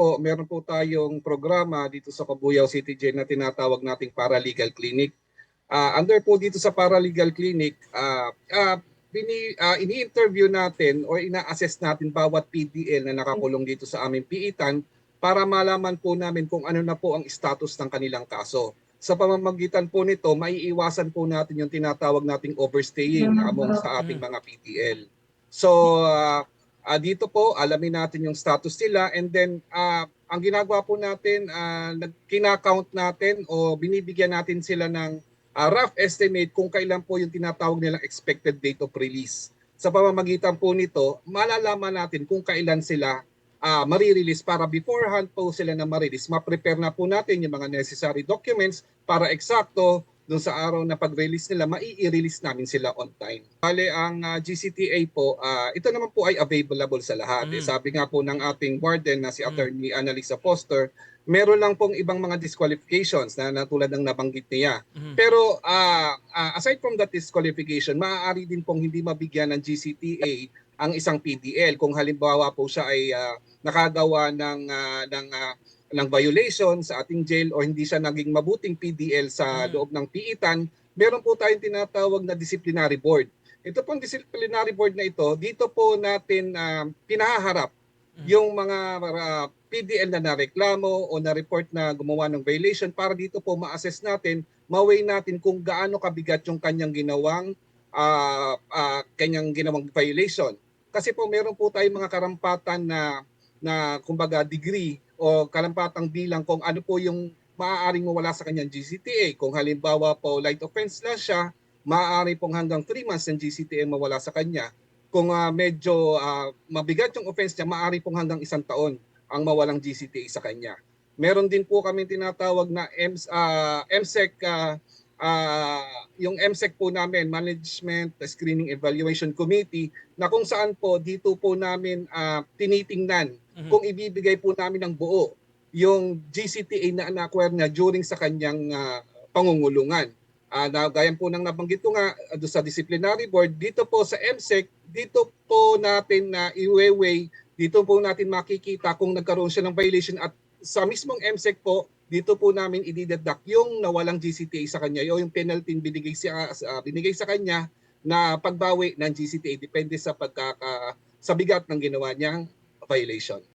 Po, meron po tayong programa dito sa Cabuyao City Jail na tinatawag nating Paralegal Clinic. Under po dito sa Paralegal Clinic, ini-interview natin o ina-assess natin bawat PDL na nakakulong dito sa aming piitan para malaman po namin kung ano na po ang status ng kanilang kaso. Sa pamamagitan po nito, maiiwasan po natin yung tinatawag nating overstaying among sa ating mga PDL. So, dito po, alamin natin yung status nila, and then ang ginagawa po natin, kina-count natin o binibigyan natin sila ng rough estimate kung kailan po yung tinatawag nilang expected date of release. Sa pamamagitan po nito, malalaman natin kung kailan sila marirelease para beforehand po sila na ma-release. Ma-prepare na po natin yung mga necessary documents para eksakto doon sa araw na pag-release nila, mai-release namin sila on time. Bale, ang GCTA po, ito naman po ay available sa lahat. Sabi nga po ng ating warden na si Attorney Annalisa Foster, meron lang pong ibang mga disqualifications na tulad ng nabanggit niya. Pero aside from that disqualification, maaari din pong hindi mabigyan ng GCTA ang isang PDL kung halimbawa po siya ay nakagawa ng violation sa ating jail o hindi siya naging mabuting PDL sa loob ng piitan. Meron po tayong tinatawag na disciplinary board. Ito pong disciplinary board na ito, dito po natin pinahaharap yung mga PDL na nareklamo o na-report na gumawa ng violation para dito po ma-assess natin, ma-weigh natin kung gaano kabigat yung kanyang ginawang violation. Kasi po meron po tayong mga karampatan na kumbaga degree o kalampatang bilang kung ano po yung maaaring mawala sa kanyang GCTA. Kung halimbawa po light offense lang siya, maaari pong hanggang 3 months ng GCTA mawala sa kanya. Kung medyo mabigat yung offense niya, maaari pong hanggang 1 taon ang mawalang GCTA sa kanya. Meron din po kami tinatawag na MSEC, yung MSEC po namin, Management Screening Evaluation Committee, na kung saan po dito po namin tinitingnan kung ibibigay po namin ng buo yung GCTA na na-acquire niya during sa kanyang pangungulungan. Gaya po ng nabanggit ko nga sa disciplinary board, dito po sa MSEC, dito po natin na i-weigh, dito po natin makikita kung nagkaroon siya ng violation, at sa mismong MSEC po, dito po namin i-deduct yung nawalang GCTA sa kanya o yung penalty binigay sa kanya na pagbawi ng GCTA depende sa bigat ng ginawa niyang violation.